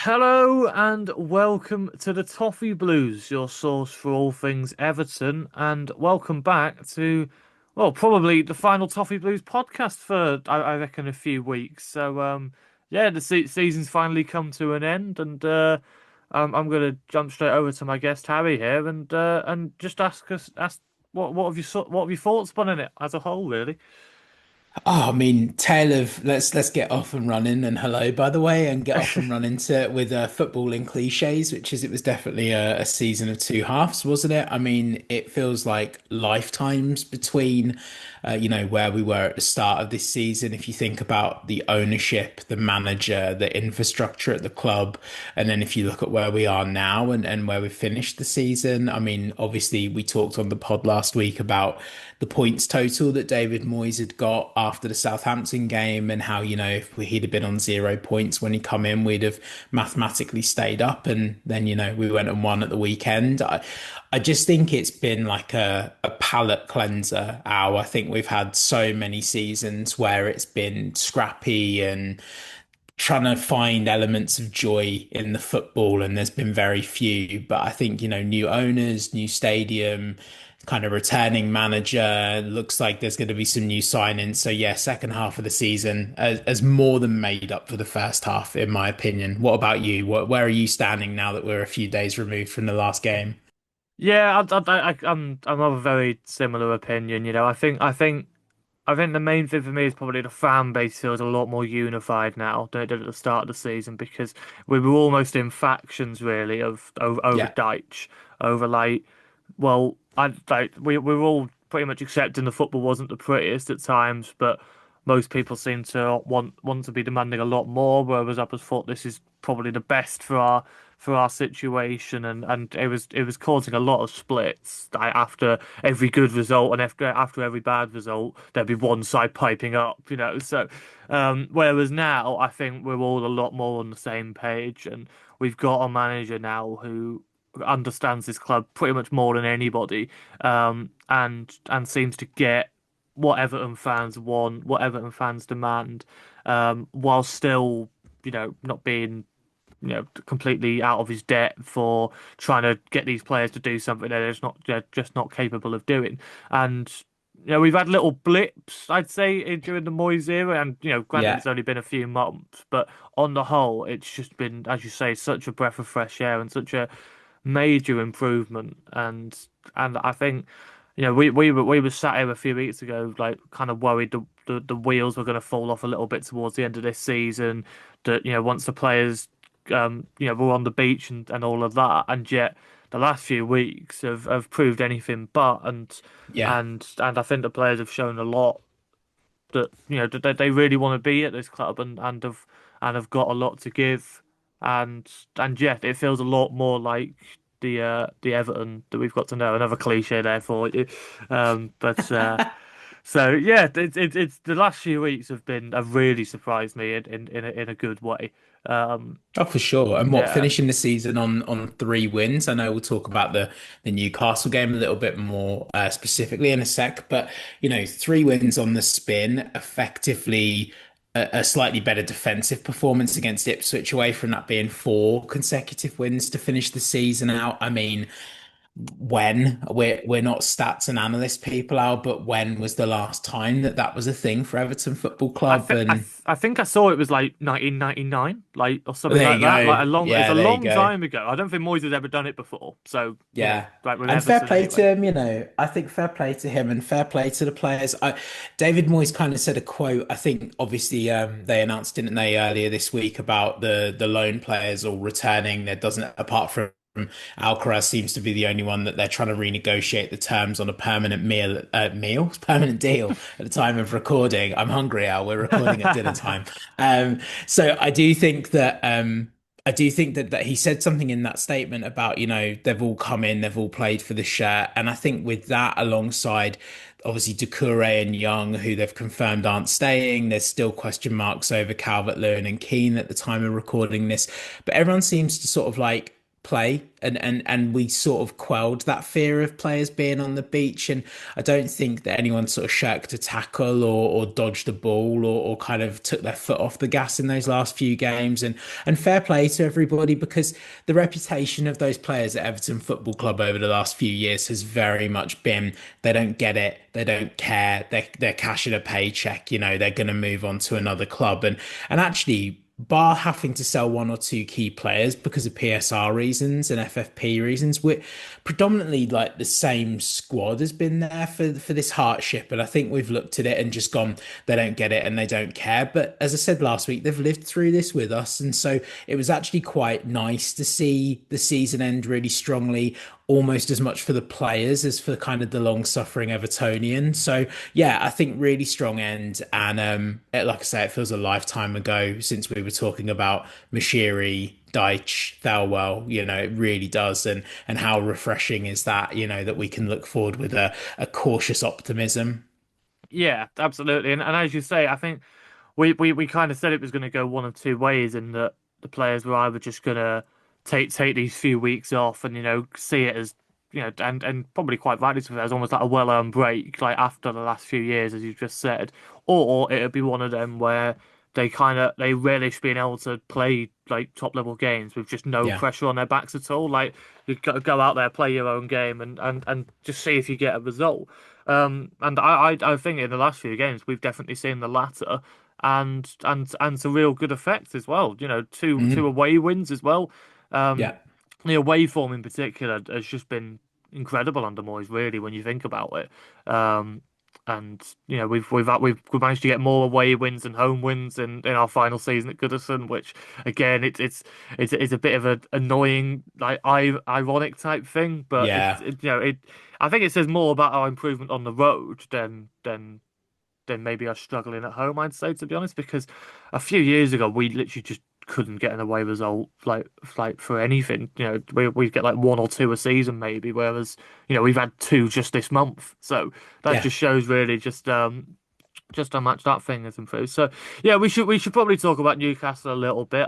Hello and welcome to the Toffee Blues, your source for all things Everton, and welcome back to, well, probably the final Toffee Blues podcast for I reckon a few weeks. Yeah, the season's finally come to an end, and I'm gonna jump straight over to my guest Harry here, and just ask what have your thoughts been in it as a whole, really? Oh, I mean, tale of let's get off and running and hello, by the way, and get off and running to with footballing cliches, which is it was definitely a season of two halves, wasn't it? I mean, it feels like lifetimes between, where we were at the start of this season. If you think about the ownership, the manager, the infrastructure at the club, and then if you look at where we are now and where we finished the season, I mean, obviously we talked on the pod last week about the points total that David Moyes had got after the Southampton game and how, if he'd have been on 0 points when he come in, we'd have mathematically stayed up. And then, we went and won at the weekend. I just think it's been like a palate cleanser hour. I think we've had so many seasons where it's been scrappy and trying to find elements of joy in the football, and there's been very few. But I think, new owners, new stadium, kind of returning manager, looks like there's going to be some new signings. So yeah, second half of the season has more than made up for the first half, in my opinion. What about you? Where are you standing now that we're a few days removed from the last game? Yeah, I'm of a very similar opinion. I think the main thing for me is probably the fan base feels a lot more unified now than it did at the start of the season because we were almost in factions really of over Yeah. Deitch, over we were all pretty much accepting the football wasn't the prettiest at times, but most people seem to want to be demanding a lot more, whereas others thought this is probably the best for our situation, and it was causing a lot of splits. After every good result and after every bad result, there'd be one side piping up. Whereas now, I think we're all a lot more on the same page, and we've got a manager now who understands this club pretty much more than anybody, and seems to get what Everton fans want, what Everton fans demand, while still, not being completely out of his depth for trying to get these players to do something they're just not capable of doing. And we've had little blips, I'd say, during the Moyes era, and granted, Yeah. it's only been a few months, but on the whole, it's just been, as you say, such a breath of fresh air and such a major improvement. And I think, we were sat here a few weeks ago, like kind of worried the wheels were going to fall off a little bit towards the end of this season. That once the players were on the beach and all of that, and yet the last few weeks have proved anything but. Yeah. And I think the players have shown a lot that that they really want to be at this club and have got a lot to give. And yeah, it feels a lot more like the Everton that we've got to know. Another cliche there for you, but so yeah, it's the last few weeks have really surprised me in a good way. Um, Oh, for sure. And what, yeah. finishing the season on three wins? I know we'll talk about the Newcastle game a little bit more specifically in a sec, but three wins on the spin, effectively a slightly better defensive performance against Ipswich away from that being four consecutive wins to finish the season out. I mean, when we're not stats and analyst people out, but when was the last time that was a thing for Everton Football I Club? think I, And th I think I saw it was like 1999, like or something there like you that. go. It's Yeah, a there you long go. time ago. I don't think Moyes has ever done it before. So, Yeah. like with And fair Everton play to anyway. him, I think fair play to him and fair play to the players. David Moyes kind of said a quote. I think obviously they announced, didn't they, earlier this week about the loan players all returning. There doesn't, apart from Alcaraz seems to be the only one that they're trying to renegotiate the terms on a permanent permanent deal at the time of recording. I'm hungry, Al. We're recording at dinner time. So I do think that he said something in that statement about, they've all come in, they've all played for the shirt. And I think with that, alongside obviously Doucouré and Young, who they've confirmed aren't staying, there's still question marks over Calvert-Lewin and Keane at the time of recording this. But everyone seems to sort of like play, and we sort of quelled that fear of players being on the beach. And I don't think that anyone sort of shirked a tackle or dodged a ball or kind of took their foot off the gas in those last few games. And fair play to everybody, because the reputation of those players at Everton Football Club over the last few years has very much been they don't get it, they don't care, they're cashing a paycheck, they're going to move on to another club. And actually, bar having to sell one or two key players because of PSR reasons and FFP reasons, we're predominantly like the same squad has been there for this hardship. And I think we've looked at it and just gone, they don't get it and they don't care. But as I said last week, they've lived through this with us. And so it was actually quite nice to see the season end really strongly, almost as much for the players as for kind of the long-suffering Evertonian. So yeah, I think really strong end, and like I say, it feels a lifetime ago since we were talking about Mashiri, Deitch, Thelwell. It really does, and how refreshing is that? That we can look forward with a cautious optimism. Yeah, absolutely. And as you say, I think we kind of said it was going to go one of two ways, in that the players were either just going to take these few weeks off and see it as and probably quite rightly so, as almost like a well-earned break, like after the last few years, as you just said, or it'd be one of them where they relish being able to play like top level games with just no Yeah, pressure on their backs at all. Like you go out there, play your own game, and just see if you get a result. And I think in the last few games we've definitely seen the latter, and to real good effect as well. Two Mhm. away wins as well. Um, Yeah. the away form in particular has just been incredible under Moyes, really, when you think about it. And we've managed to get more away wins and home wins in our final season at Goodison, which again it's a bit of an annoying, like ironic type thing, but Yeah. it I think it says more about our improvement on the road than maybe us struggling at home, I'd say, to be honest, because a few years ago we literally just couldn't get an away result like for anything. We'd get like one or two a season maybe, whereas we've had two just this month. So that Yeah. just shows really just how much that thing has improved. So yeah, we should probably talk about Newcastle a little bit.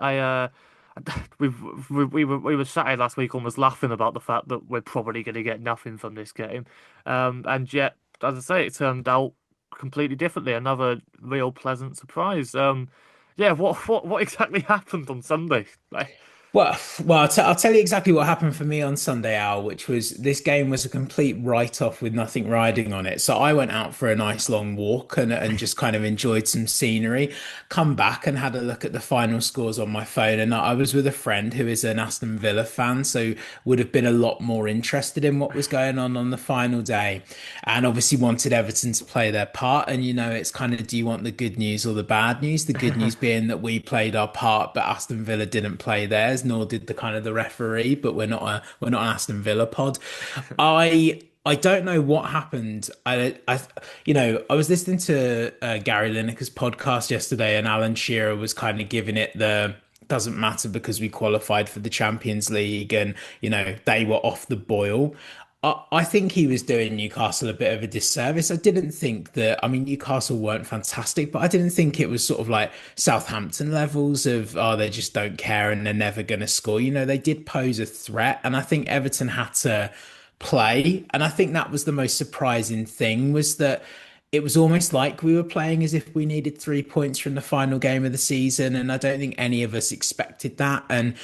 We've we were sat here last week almost laughing about the fact that we're probably going to get nothing from this game, and yet, as I say, it turned out completely differently. Another real pleasant surprise. Yeah, what exactly happened on Sunday? Like, Well, I'll tell you exactly what happened for me on Sunday, Al, which was this game was a complete write-off with nothing riding on it. So I went out for a nice long walk and just kind of enjoyed some scenery, come back and had a look at the final scores on my phone. And I was with a friend who is an Aston Villa fan, so would have been a lot more interested in what was going on the final day, and obviously wanted Everton to play their part. And it's kind of, do you want the good news or the bad news? The good news being that we played our part, but Aston Villa didn't play theirs, nor did the kind of the referee. But we're not an Aston Villa pod. I don't know what happened. I was listening to Gary Lineker's podcast yesterday, and Alan Shearer was kind of giving it the doesn't matter because we qualified for the Champions League, and they were off the boil. I think he was doing Newcastle a bit of a disservice. I didn't think that, I mean, Newcastle weren't fantastic, but I didn't think it was sort of like Southampton levels of, oh, they just don't care and they're never going to score. They did pose a threat, and I think Everton had to play. And I think that was the most surprising thing, was that it was almost like we were playing as if we needed 3 points from the final game of the season. And I don't think any of us expected that. And,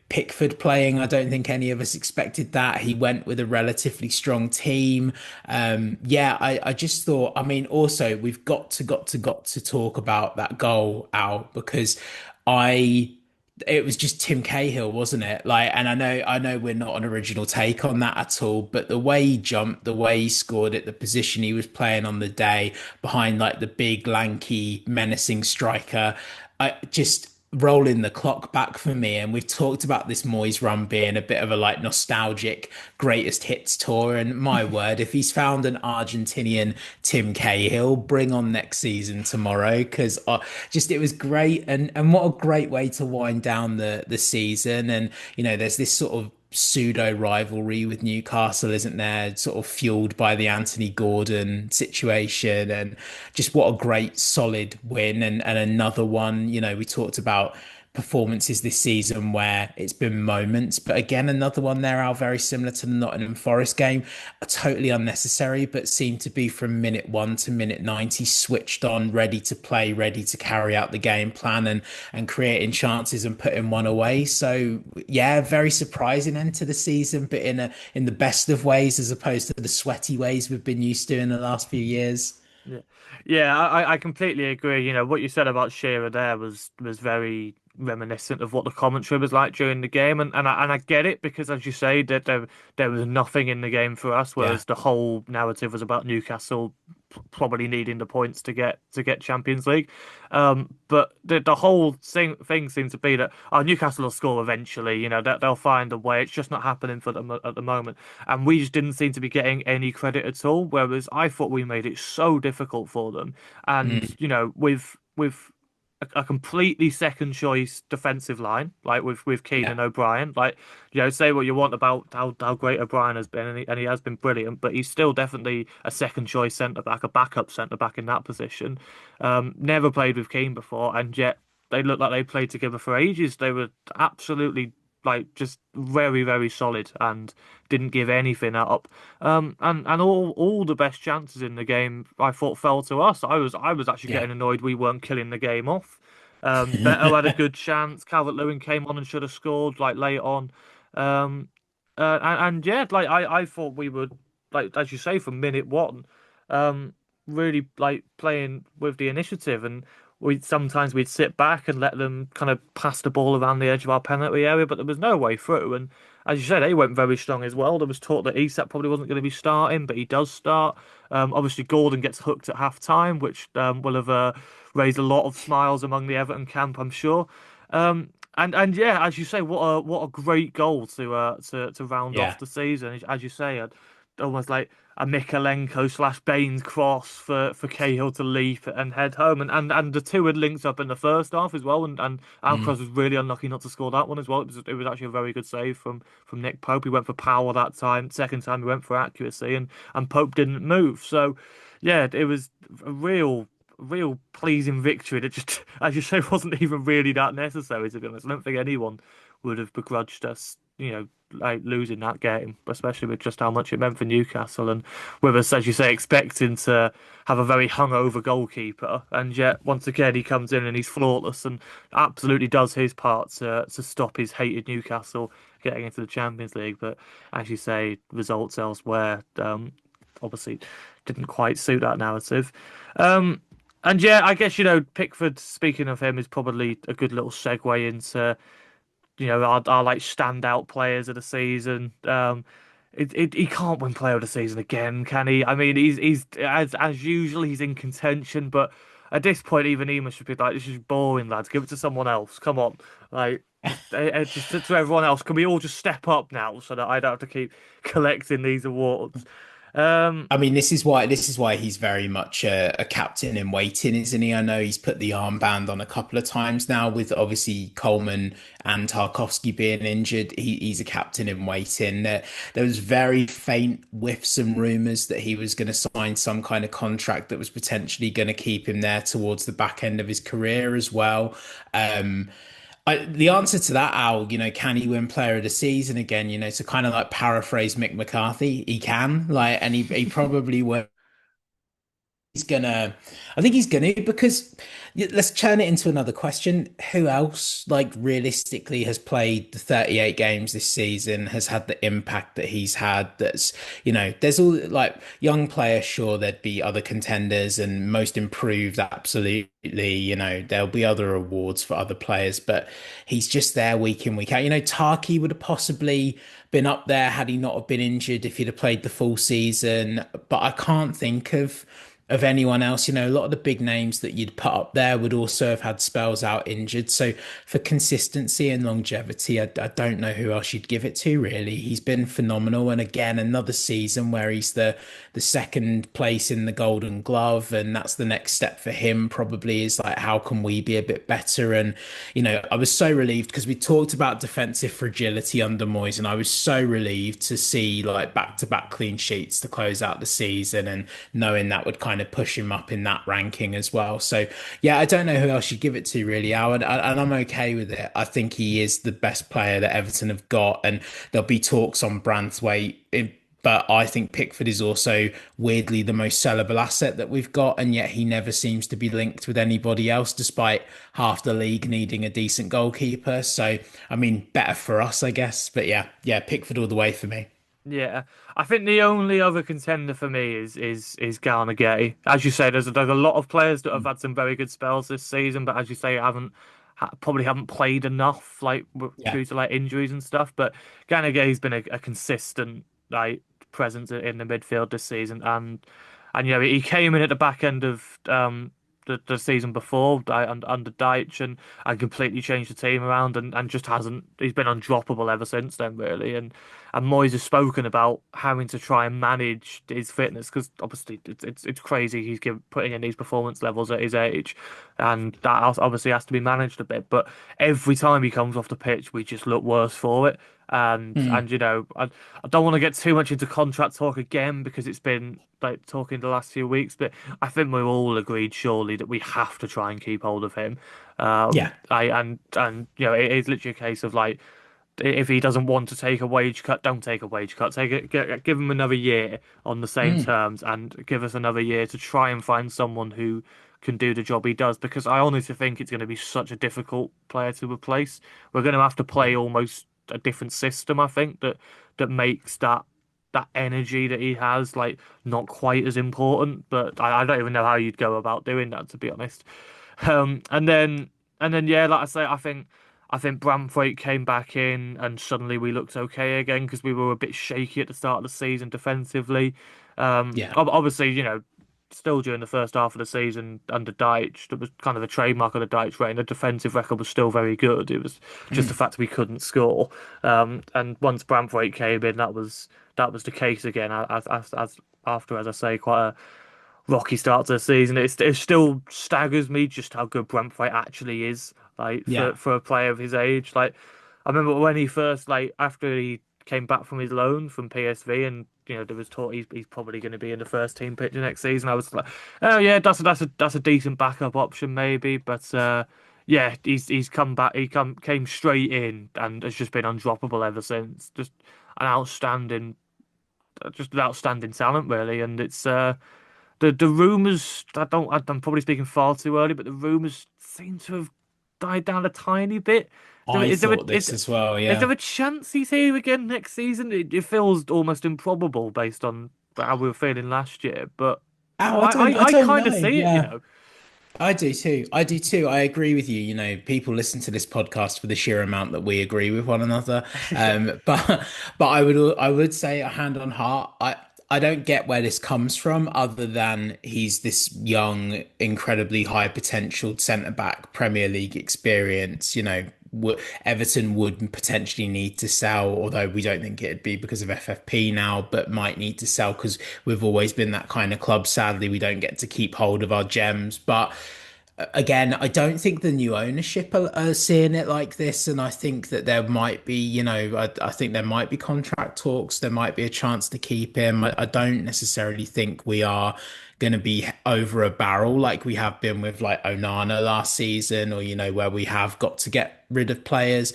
Pickford playing, I don't think any of us expected that. He went with a relatively strong team. Yeah, I just thought, I mean, also we've got to talk about that goal, Al, because I it was just Tim Cahill, wasn't it? Like, and I know we're not an original take on that at all, but the way he jumped, the way he scored it, the position he was playing on the day behind like the big, lanky, menacing striker, I just rolling the clock back for me. And we've talked about this Moyes run being a bit of a like nostalgic greatest hits tour. And my word, if he's found an Argentinian Tim Cahill, bring on next season tomorrow, because just it was great. And what a great way to wind down the season. And there's this sort of pseudo rivalry with Newcastle, isn't there? Sort of fueled by the Anthony Gordon situation, and just what a great solid win, and another one. We talked about performances this season where it's been moments. But again, another one there, Al, very similar to the Nottingham Forest game, totally unnecessary, but seemed to be from minute 1 to minute 90, switched on, ready to play, ready to carry out the game plan and creating chances and putting one away. So yeah, very surprising end to the season, but in the best of ways as opposed to the sweaty ways we've been used to in the last few years. Yeah, yeah, I completely agree. You know, what you said about Shearer there was very reminiscent of what the commentary was like during the game, and I get it because, as you say, that there was nothing in the game for us, Yeah, whereas the whole narrative was about Newcastle probably needing the points to get Champions League. But the whole thing seems to be that Newcastle will score eventually. You know that they'll find a way. It's just not happening for them at the moment, and we just didn't seem to be getting any credit at all. Whereas I thought we made it so difficult for them, and mm, you know with a completely second choice defensive line, like with Keane yeah, and O'Brien. Like, you know, say what you want about how great O'Brien has been, and he has been brilliant, but he's still definitely a second choice centre back, a backup centre back in that position. Never played with Keane before, and yet they looked like they played together for ages. They were absolutely like just very, very solid and didn't give anything up. And all the best chances in the game I thought fell to us. I was actually yeah. getting annoyed we weren't killing the game off. Beto had a good chance. Calvert-Lewin came on and should have scored like late on. Um, and yeah, like I thought we would like as you say from minute one, um, really like playing with the initiative and we'd sit back and let them kind of pass the ball around the edge of our penalty area, but there was no way through. And as you said, they went very strong as well. There was talk that Isak probably wasn't going to be starting, but he does start. Obviously, Gordon gets hooked at half time, which will have raised a lot of smiles among the Everton camp, I'm sure. And yeah, as you say, what a great goal to round off Yeah. the season. As you say, almost like a Mikalenko slash Baines cross for Cahill to leap and head home, and the two had linked up in the first half as well, and Mm. Alcaraz was really unlucky not to score that one as well. It was actually a very good save from Nick Pope. He went for power that time. Second time he went for accuracy, and Pope didn't move. So yeah, it was a real pleasing victory that just, as you say, wasn't even really that necessary, to be honest. I don't think anyone would have begrudged us, you know, like losing that game, especially with just how much it meant for Newcastle and with us, as you say, expecting to have a very hungover goalkeeper. And yet, once again, he comes in and he's flawless and absolutely does his part to stop his hated Newcastle getting into the Champions League. But as you say, results elsewhere, obviously didn't quite suit that narrative. Um, and yeah, I guess, you know, Pickford, speaking of him, is probably a good little segue into, you know, our like standout players of the season. He can't win player of the season again, can he? I mean, he's as usual, he's in contention, but at this point, even he must be like, this is boring, lads. Give it to someone else. Come on, like just to everyone else. Can we all just step up now so that I don't have to keep collecting these awards? Um, I mean, this is why he's very much a captain in waiting, isn't he? I know he's put the armband on a couple of times now, with obviously Coleman and Tarkowski being injured. He's a captain in waiting. There was very faint whiffs and rumours that he was going to sign some kind of contract that was potentially going to keep him there towards the back end of his career as well. Um, the answer to that, Al, can he win Player of the Season again? To kind of like paraphrase Mick McCarthy, he can, like, and he probably will. He's gonna, I think he's gonna, because let's turn it into another question. Who else, like, realistically has played the 38 games this season, has had the impact that he's had? There's all like young players, sure, there'd be other contenders and most improved, absolutely. There'll be other awards for other players, but he's just there week in, week out. Tarky would have possibly been up there had he not have been injured, if he'd have played the full season, but I can't think of anyone else. A lot of the big names that you'd put up there would also have had spells out injured. So for consistency and longevity, I don't know who else you'd give it to, really. He's been phenomenal. And again, another season where he's the second place in the Golden Glove. And that's the next step for him, probably, is like, how can we be a bit better? And, I was so relieved because we talked about defensive fragility under Moyes, and I was so relieved to see like back-to-back clean sheets to close out the season, and knowing that would kind kind of push him up in that ranking as well. So yeah, I don't know who else you give it to really, Howard, and I'm okay with it. I think he is the best player that Everton have got, and there'll be talks on Branthwaite. But I think Pickford is also weirdly the most sellable asset that we've got, and yet he never seems to be linked with anybody else, despite half the league needing a decent goalkeeper. So, I mean, better for us, I guess. But yeah, Pickford all the way for me. Yeah, I think the only other contender for me is Garnagay. As you say, there's a lot of players that have Mm. had some very good spells this season, but as you say, probably haven't played enough, like Yeah. due to like injuries and stuff. But Garnagay's been a consistent like presence in the midfield this season, and you know he came in at the back end of the season before under Deitch and completely changed the team around and just hasn't he's been undroppable ever since then really and Moyes has spoken about having to try and manage his fitness because obviously it's crazy putting in these performance levels at his age, and that obviously has to be managed a bit. But every time he comes off the pitch, we just look worse for it. And Mm. you know, I don't want to get too much into contract talk again because it's been like talking the last few weeks, but I think we're all agreed surely that we have to try and keep hold of him. Yeah. And you know, it is literally a case of like if he doesn't want to take a wage cut, don't take a wage cut. Give him another year on the same Mm. terms, and give us another year to try and find someone who can do the job he does. Because I honestly think it's going to be such a difficult player to replace. We're going to have to play Yeah. almost a different system. I think that makes that energy that he has like not quite as important. But I don't even know how you'd go about doing that, to be honest. And then yeah, like I say, I think Bramthwaite came back in and suddenly we looked okay again because we were a bit shaky at the start of the season defensively. Yeah. Obviously, you know, still during the first half of the season under Deitch, that was kind of a trademark of the Deitch reign. The defensive record was still very good. It was just the Mm. fact we couldn't score. And once Bramthwaite came in, that was the case again. As after, as I say, quite a rocky start to the season. It still staggers me just how good Brentford actually is. Like Yeah. for a player of his age. Like I remember when he first like after he came back from his loan from PSV and you know there was talk he's probably going to be in the first team picture next season. I was like, oh yeah, that's a decent backup option maybe, but yeah, he's come back. Came straight in and has just been undroppable ever since. An outstanding, just an outstanding talent really, and it's the rumors, I'm probably speaking far too early, but the rumors seem to have died down a tiny bit. I thought this as well. Is Yeah. there a chance he's here again next season? It feels almost improbable based on how we were feeling last year, but Oh, I, I I don't kind of know. see it, you Yeah. know. I do too. I do too. I agree with you. You know, people listen to this podcast for the sheer amount that we agree with one another. Yeah. But I would say a hand on heart. I don't get where this comes from, other than he's this young, incredibly high potential centre back, Premier League experience. You know, Everton would potentially need to sell, although we don't think it'd be because of FFP now, but might need to sell because we've always been that kind of club. Sadly, we don't get to keep hold of our gems. But again, I don't think the new ownership are seeing it like this, and I think that there might be, I think there might be contract talks. There might be a chance to keep him. I don't necessarily think we are going to be over a barrel like we have been with like Onana last season, or where we have got to get rid of players.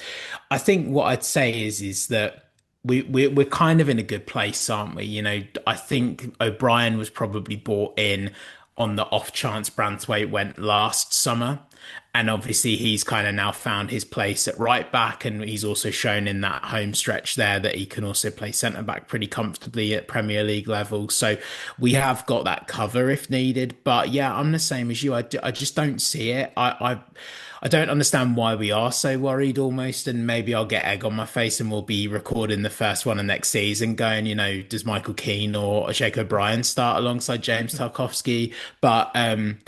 I think what I'd say is that. We're kind of in a good place, aren't we? I think O'Brien was probably bought in on the off chance Branthwaite went last summer. And obviously, he's kind of now found his place at right back. And he's also shown in that home stretch there that he can also play centre back pretty comfortably at Premier League level. So we have got that cover if needed. But yeah, I'm the same as you. I just don't see it. I don't understand why we are so worried almost. And maybe I'll get egg on my face and we'll be recording the first one of next season going, does Michael Keane or Jake O'Brien start alongside James Tarkowski? But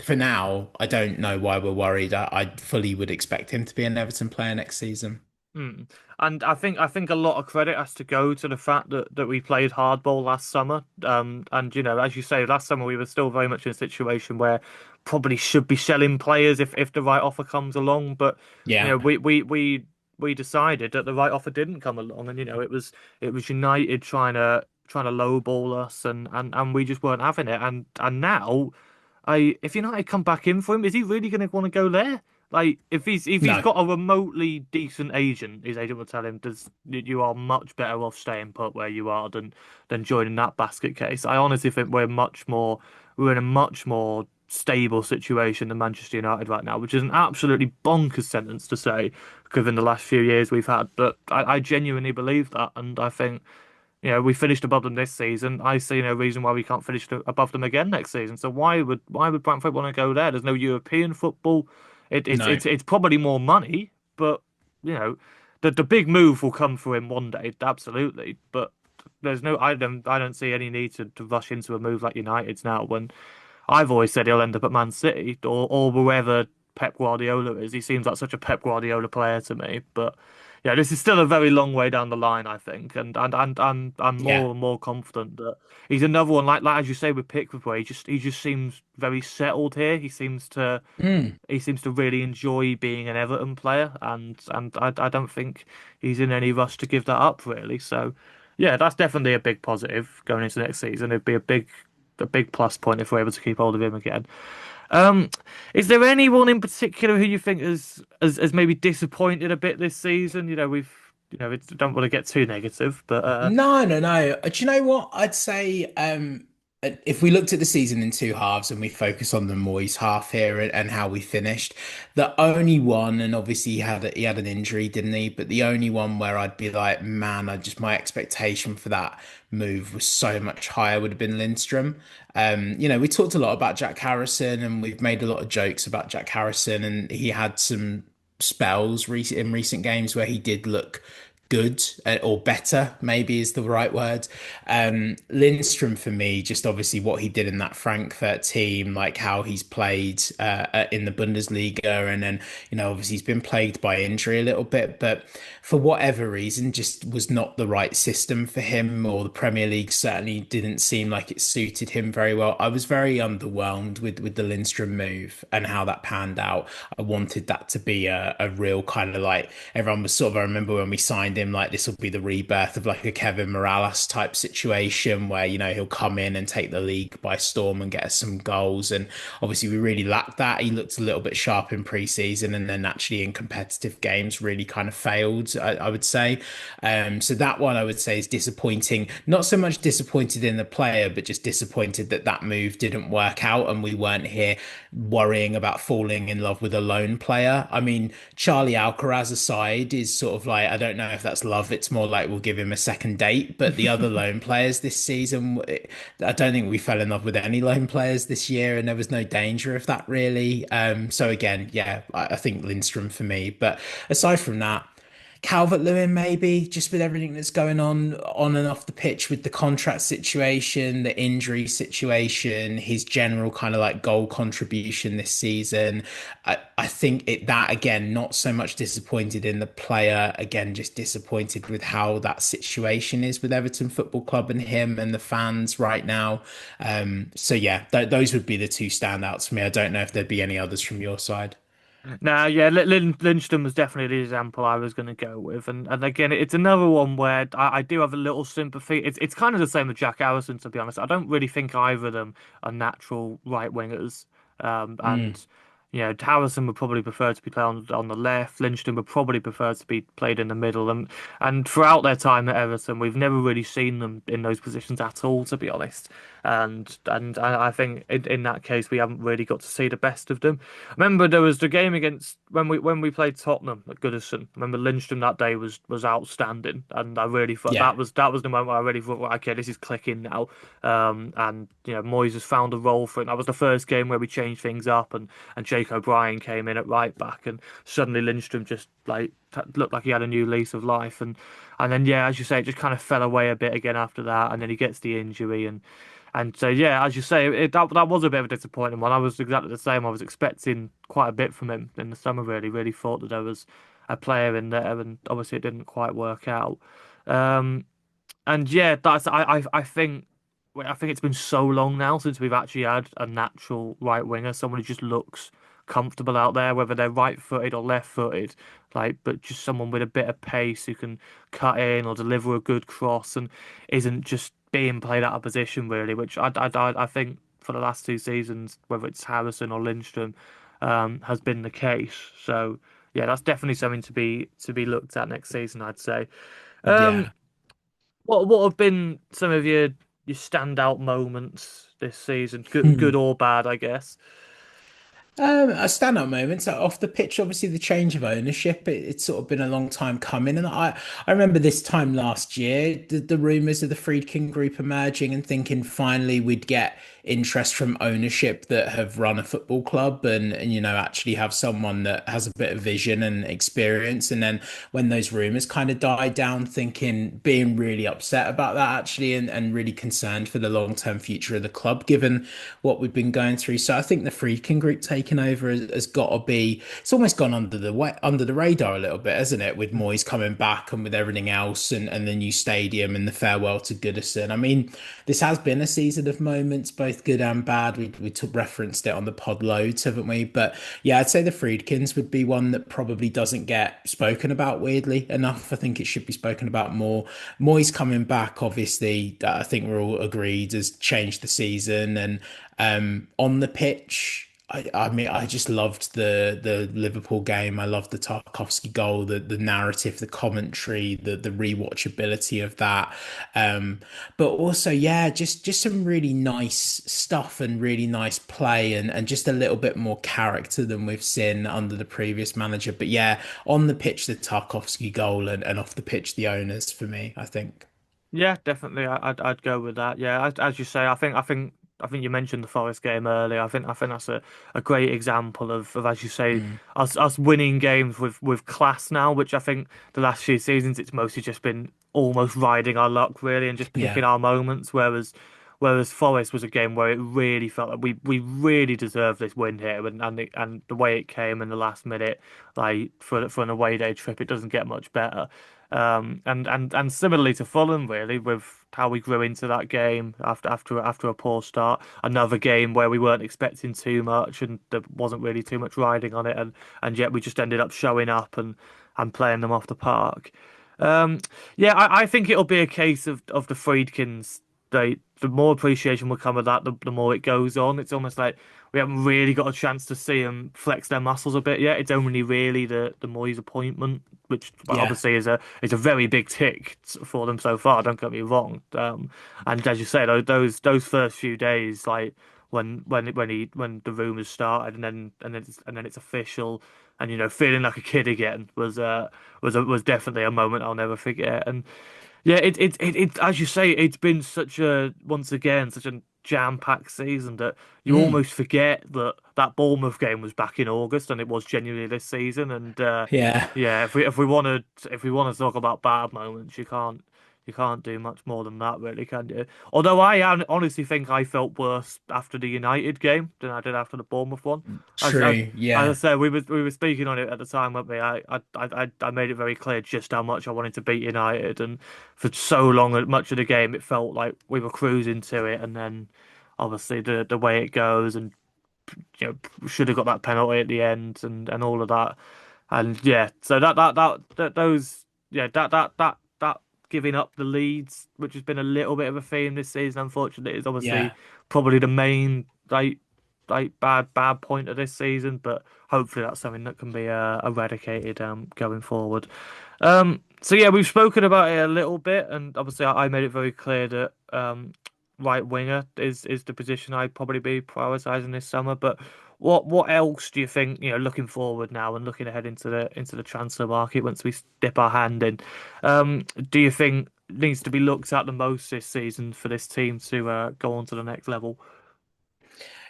for now, I don't know why we're worried. I fully would expect him to be an Everton player next season. Mm. And I think a lot of credit has to go to the fact that we played hardball last summer. And you know, as you say, last summer we were still very much in a situation where probably should be selling players if the right offer comes along. But you Yeah. know, we decided that the right offer didn't come along, and you know, it was United trying to lowball us, and we just weren't having it. And now, if United come back in for him, is he really going to want to go there? Like, if he's No, got a remotely decent agent, his agent will tell him, "Does you are much better off staying put where you are than joining that basket case." I honestly think we're in a much more stable situation than Manchester United right now, which is an absolutely bonkers sentence to say, given the last few years we've had. But I genuinely believe that, and I think. We finished above them this season. I see no reason why we can't finish above them again next season. So why would Brentford want to go there? There's no European football. no. It's probably more money, but you know, the big move will come for him one day, absolutely. But I don't see any need to rush into a move like United's now when I've always said he'll end up at Man City or wherever Pep Guardiola is. He seems like such a Pep Guardiola player to me. But yeah, this is still a very long way down the line, I think, and I'm Yeah. more and more confident that he's another one like as you say with Pickford, where he just seems very settled here. Mm. He seems to really enjoy being an Everton player, and I don't think he's in any rush to give that up really. So yeah, that's definitely a big positive going into next season. It'd be a big plus point if we're able to keep hold of him again. Um, is there anyone in particular who you think has maybe disappointed a bit this season? Don't want to get too negative, but No, no, no. Do you know what? I'd say if we looked at the season in two halves and we focus on the Moyes half here and how we finished, the only one, and obviously he had an injury, didn't he? But the only one where I'd be like, man, I just my expectation for that move was so much higher would have been Lindstrom. We talked a lot about Jack Harrison and we've made a lot of jokes about Jack Harrison, and he had some spells in recent games where he did look good or better, maybe is the right word. Lindstrom for me, just obviously what he did in that Frankfurt team, like how he's played in the Bundesliga, and then obviously he's been plagued by injury a little bit, but for whatever reason, just was not the right system for him, or the Premier League certainly didn't seem like it suited him very well. I was very underwhelmed with the Lindstrom move and how that panned out. I wanted that to be a real kind of like everyone was sort of. I remember when we signed him, like this will be the rebirth of like a Kevin Morales type situation where he'll come in and take the league by storm and get us some goals. And obviously we really lacked that. He looked a little bit sharp in pre-season, and then actually in competitive games really kind of failed. I would say. So that one I would say is disappointing. Not so much disappointed in the player, but just disappointed that that move didn't work out and we weren't here worrying about falling in love with a lone player. I mean, Charlie Alcaraz aside is sort of like, I don't know if that's love. It's more like we'll give him a second date. But the other lone players this season, I don't think we fell in love with any lone players this year, and there was no danger of that really. So again, yeah, I think Lindstrom for me. But aside from that, Calvert-Lewin maybe just with everything that's going on and off the pitch with the contract situation, the injury situation, his general kind of like goal contribution this season. I think that again, not so much disappointed in the player, again, just disappointed with how that situation is with Everton Football Club and him and the fans right now. So yeah, those would be the two standouts for me. I don't know if there'd be any others from your side. no, yeah, Lynchton was definitely the example I was going to go with, and again, it's another one where I do have a little sympathy. It's kind of the same with Jack Harrison, to be honest. I don't really think either of them are natural right wingers, Mm, and Harrison would probably prefer to be played on the left. Lynchton would probably prefer to be played in the middle, and throughout their time at Everton, we've never really seen them in those positions at all, to be honest. And I think in that case, we haven't really got to see the best of them. Remember, there was the game against when we played Tottenham at Goodison. Remember, Lindstrom that day was outstanding, and I really thought yeah. that was the moment where I really thought, right, okay, this is clicking now. And Moyes has found a role for it. That was the first game where we changed things up, and Jake O'Brien came in at right back, and suddenly Lindstrom just like looked like he had a new lease of life, and then yeah, as you say, it just kind of fell away a bit again after that, and then he gets the injury, and so, yeah, as you say, that was a bit of a disappointing one. I was exactly the same. I was expecting quite a bit from him in the summer, really. Really thought that there was a player in there, and obviously it didn't quite work out. Um, and yeah, I think it's been so long now since we've actually had a natural right winger, someone who just looks comfortable out there, whether they're right-footed or left-footed, but just someone with a bit of pace who can cut in or deliver a good cross and isn't just being played out of position really, which I think for the last 2 seasons, whether it's Harrison or Lindstrom, has been the case. So yeah, that's definitely something to be looked at next season, I'd say. Um, Yeah. what have been some of your standout moments this season, good or bad, I guess? A standout moment so off the pitch, obviously the change of ownership. It's sort of been a long time coming, and I remember this time last year, the rumors of the Friedkin Group emerging, and thinking finally we'd get interest from ownership that have run a football club, and actually have someone that has a bit of vision and experience. And then when those rumors kind of died down, being really upset about that actually, and really concerned for the long-term future of the club, given what we've been going through. So I think the Friedkin Group taking over has got to be. It's almost gone under the radar a little bit, hasn't it? With Moyes coming back and with everything else, and the new stadium and the farewell to Goodison. I mean, this has been a season of moments, both good and bad. We took referenced it on the pod loads, haven't we? But yeah, I'd say the Friedkins would be one that probably doesn't get spoken about weirdly enough. I think it should be spoken about more. Moyes coming back, obviously, I think we're all agreed has changed the season. And on the pitch, I mean, I just loved the Liverpool game. I loved the Tarkowski goal, the narrative, the commentary, the rewatchability of that. But also, yeah, just some really nice stuff and really nice play, and just a little bit more character than we've seen under the previous manager. But yeah, on the pitch, the Tarkowski goal, and off the pitch, the owners for me, I think. Yeah, definitely. I'd go with that. Yeah, as you say, I think you mentioned the Forest game earlier. I think that's a great example of as you say, Mm. us winning games with class now, which I think the last few seasons it's mostly just been almost riding our luck really and just Yeah, picking our moments. Whereas Forest was a game where it really felt like we really deserved this win here, and the way it came in the last minute, like for an away day trip, it doesn't get much better. And similarly to Fulham, really, with how we grew into that game after a poor start, another game where we weren't expecting too much and there wasn't really too much riding on it, and yet we just ended up showing up and playing them off the park. Um, yeah, I think it'll be a case of the Friedkins. The more appreciation will come of that, the more it goes on. It's almost like we haven't really got a chance to see them flex their muscles a bit yet. It's only really the Moyes appointment, which well, yeah, obviously is a very big tick for them so far. Don't get me wrong. And as you say, those first few days, like when the rumors started, and then it's official, and feeling like a kid again was definitely a moment I'll never forget. And yeah, as you say, it's been once again such a jam-packed season that you mm, almost forget that that Bournemouth game was back in August and it was genuinely this season. And yeah, yeah, if we want to talk about bad moments, you can't do much more than that, really, can you? Although honestly think I felt worse after the United game than I did after the Bournemouth one. As true, I yeah. said, we were speaking on it at the time, weren't we? I made it very clear just how much I wanted to beat United, and for so long, much of the game, it felt like we were cruising to it, and then obviously the way it goes, and should have got that penalty at the end, and all of that, and yeah, so that those yeah that giving up the leads, which has been a little bit of a theme this season, unfortunately, is obviously Yeah. probably the main bad point of this season, but hopefully that's something that can be eradicated going forward. So yeah, we've spoken about it a little bit, and obviously I made it very clear that right winger is the position I'd probably be prioritising this summer. But what else do you think, looking forward now and looking ahead into the transfer market once we dip our hand in, do you think needs to be looked at the most this season for this team to go on to the next level?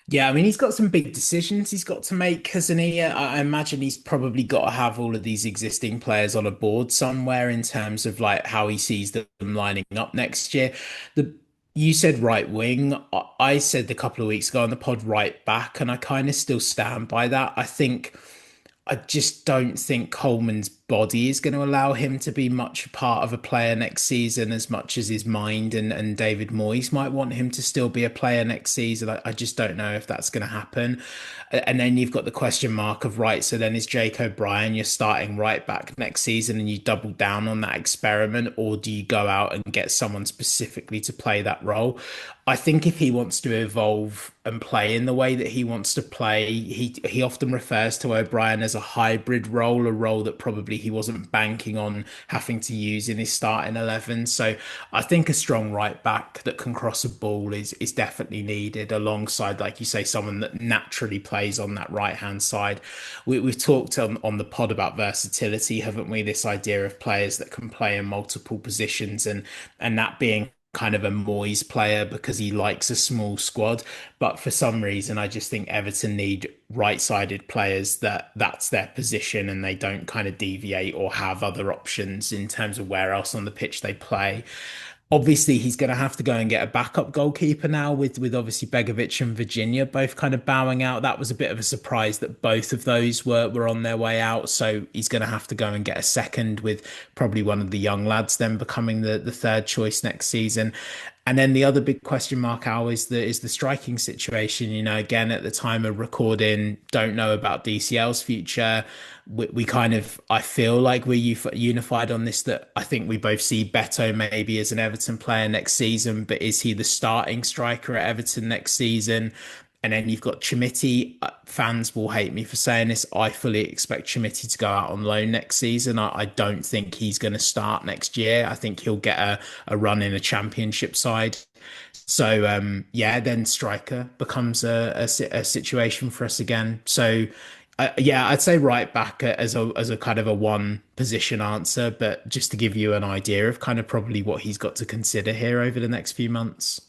Yeah, I mean, he's got some big decisions he's got to make, hasn't he? I imagine he's probably got to have all of these existing players on a board somewhere in terms of like how he sees them lining up next year. The You said right wing. I said a couple of weeks ago on the pod right back, and I kind of still stand by that. I just don't think Coleman's body is going to allow him to be much a part of a player next season as much as his mind, and David Moyes might want him to still be a player next season. I just don't know if that's going to happen. And then you've got the question mark of, right, so then is Jake O'Brien your starting right back next season and you double down on that experiment, or do you go out and get someone specifically to play that role? I think if he wants to evolve and play in the way that he wants to play, he often refers to O'Brien as a hybrid role, a role that probably he wasn't banking on having to use in his starting 11. So I think a strong right back that can cross a ball is definitely needed alongside, like you say, someone that naturally plays on that right hand side. We've talked on the pod about versatility, haven't we? This idea of players that can play in multiple positions, and that being kind of a Moyes player because he likes a small squad. But for some reason, I just think Everton need right-sided players that's their position and they don't kind of deviate or have other options in terms of where else on the pitch they play. Obviously, he's going to have to go and get a backup goalkeeper now with obviously Begovic and Virginia both kind of bowing out. That was a bit of a surprise that both of those were on their way out. So he's going to have to go and get a second with probably one of the young lads then becoming the third choice next season. And then the other big question mark, Al, is the striking situation. You know, again, at the time of recording, don't know about DCL's future. We kind of, I feel like we're unified on this, that I think we both see Beto maybe as an Everton player next season, but is he the starting striker at Everton next season? And then you've got Chimiti. Fans will hate me for saying this. I fully expect Chimiti to go out on loan next season. I don't think he's going to start next year. I think he'll get a run in a championship side. So yeah, then striker becomes a situation for us again. So yeah, I'd say right back as a kind of a one position answer, but just to give you an idea of kind of probably what he's got to consider here over the next few months.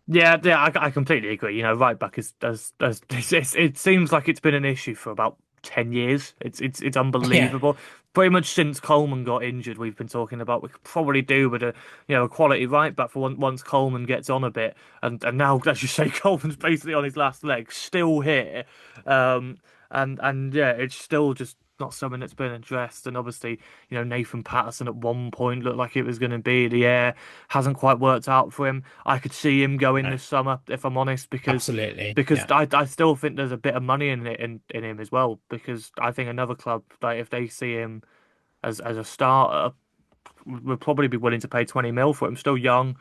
Yeah, yeah, I completely agree. You know, right back is as it seems like it's been an issue for about 10 years. It's Yeah, unbelievable. Pretty much since Coleman got injured, we've been talking about we could probably do with a quality right back for once Coleman gets on a bit, and now as you say, Coleman's basically on his last leg, still here, um, and yeah, it's still just not something that's been addressed. And obviously, Nathan Patterson at one point looked like it was going to be the air, hasn't quite worked out for him. I could see him going no, this summer, if I'm honest, because absolutely. because Yeah, I still think there's a bit of money in it in him as well. Because I think another club, like if they see him as a starter, would probably be willing to pay 20 mil for him. Still young,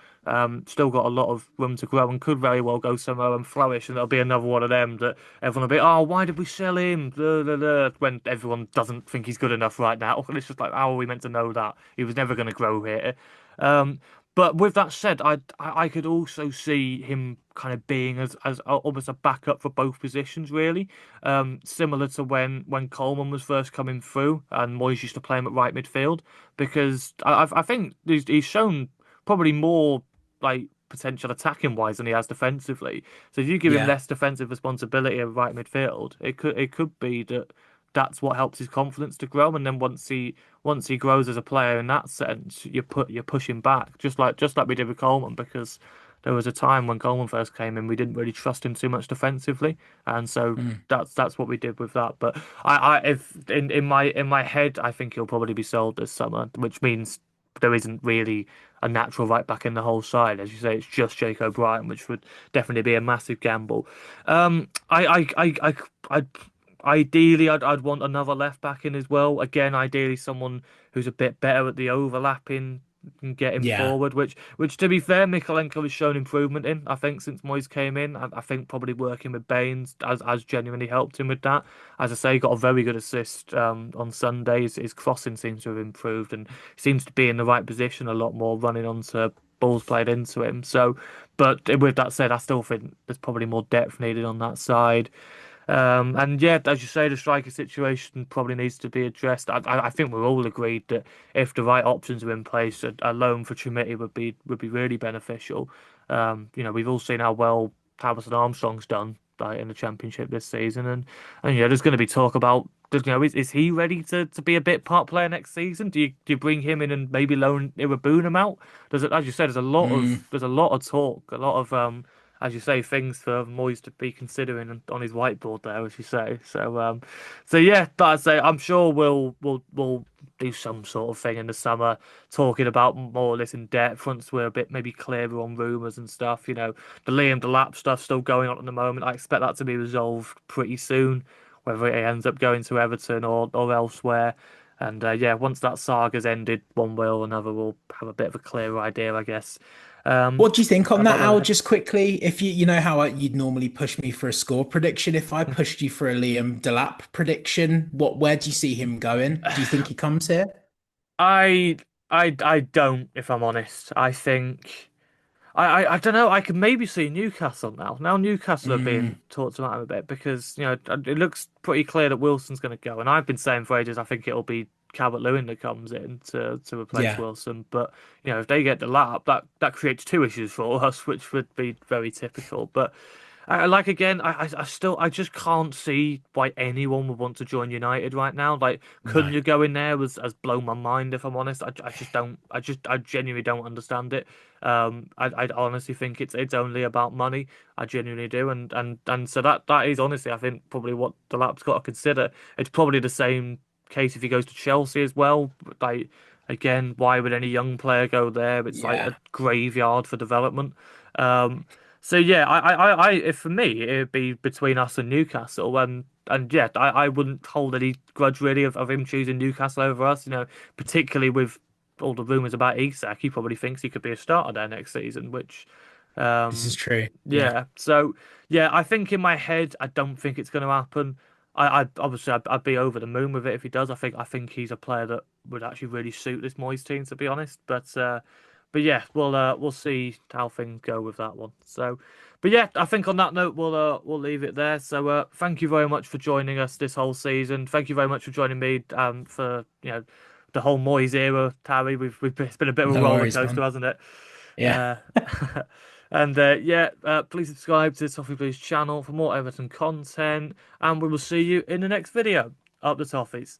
still got a lot of room to grow, and could very well go somewhere and flourish. And it'll be another one of them that everyone will be, oh, why did we sell him? Blah, blah, blah, when everyone doesn't think he's good enough right now. And it's just like, how are we meant to know that he was never going to grow here? Um, but with that said, I could also see him kind of being as almost a backup for both positions, really. Similar to when Coleman was first coming through and Moyes used to play him at right midfield, because I think he's shown probably more like potential attacking wise than he has defensively. So if you give him yeah. less defensive responsibility at right midfield, it could be that that's what helps his confidence to grow. And then once he grows as a player in that sense, you push him back just like we did with Coleman, because there was a time when Coleman first came in, we didn't really trust him too much defensively, and so Mm. that's what we did with that. But I if in my head, I think he'll probably be sold this summer, which means there isn't really a natural right back in the whole side. As you say, it's just Jake O'Brien, which would definitely be a massive gamble. I'd ideally I'd want another left back in as well. Again, ideally someone who's a bit better at the overlapping and getting Yeah. forward, which to be fair, Mikalenko has shown improvement in. I think since Moyes came in, I think probably working with Baines has genuinely helped him with that. As I say, he got a very good assist on Sundays. His crossing seems to have improved and seems to be in the right position a lot more, running onto balls played into him. So, but with that said, I still think there's probably more depth needed on that side. And yeah, as you say, the striker situation probably needs to be addressed. I think we're all agreed that if the right options are in place, a loan for Trinity would be really beneficial. We've all seen how well Harrison Armstrong's done like, in the Championship this season, and there's going to be talk about. Is he ready to be a bit part player next season? Do you bring him in and maybe loan Iwabunam out? As you said, Mm. there's a lot of talk, a lot of as you say, things for Moyes to be considering on his whiteboard there, as you say. So yeah, but I say I'm sure we'll do some sort of thing in the summer, talking about more of this in depth once we're a bit maybe clearer on rumours and stuff. The Liam Delap stuff still going on at the moment. I expect that to be resolved pretty soon, whether it ends up going to Everton or elsewhere. And yeah, once that saga's ended one way or another, we'll have a bit of a clearer idea, I guess, What do you think on that, about where we're Al? heading. Just quickly, if you know how you'd normally push me for a score prediction. If I pushed you for a Liam Delap prediction, where do you see him going? Do you think he comes here? I I don't, if I'm honest. I think. I don't know. I could maybe see Newcastle now. Now Newcastle are being Mm, talked about a bit because it looks pretty clear that Wilson's going to go, and I've been saying for ages I think it'll be Calvert-Lewin that comes in to replace yeah, Wilson. But if they get the lap, that creates two issues for us, which would be very typical. But like again, I just can't see why anyone would want to join United right now. Like no. Cunha going there has blown my mind. If I'm honest, I just don't. I genuinely don't understand it. I honestly think it's only about money. I genuinely do, and so that is honestly, I think probably what the lap's got to consider. It's probably the same case if he goes to Chelsea as well. Like again, why would any young player go there? It's like a Yeah, graveyard for development. Um, so yeah, if for me it'd be between us and Newcastle, and yeah, I wouldn't hold any grudge really of him choosing Newcastle over us. Particularly with all the rumours about Isak, he probably thinks he could be a starter there next season, which this is um, true. Yeah. yeah. So yeah, I think in my head, I don't think it's going to happen. I obviously I'd be over the moon with it if he does. I think he's a player that would actually really suit this Moyes team, to be honest. But yeah, we'll see how things go with that one. So, but yeah, I think on that note we'll leave it there. So thank you very much for joining us this whole season. Thank you very much for joining me for the whole Moyes era, Harry. It's been a bit of a No roller worries, coaster, man. hasn't it? Yeah. Uh, and yeah, please subscribe to the Toffee Blues channel for more Everton content, and we will see you in the next video. Up the Toffees.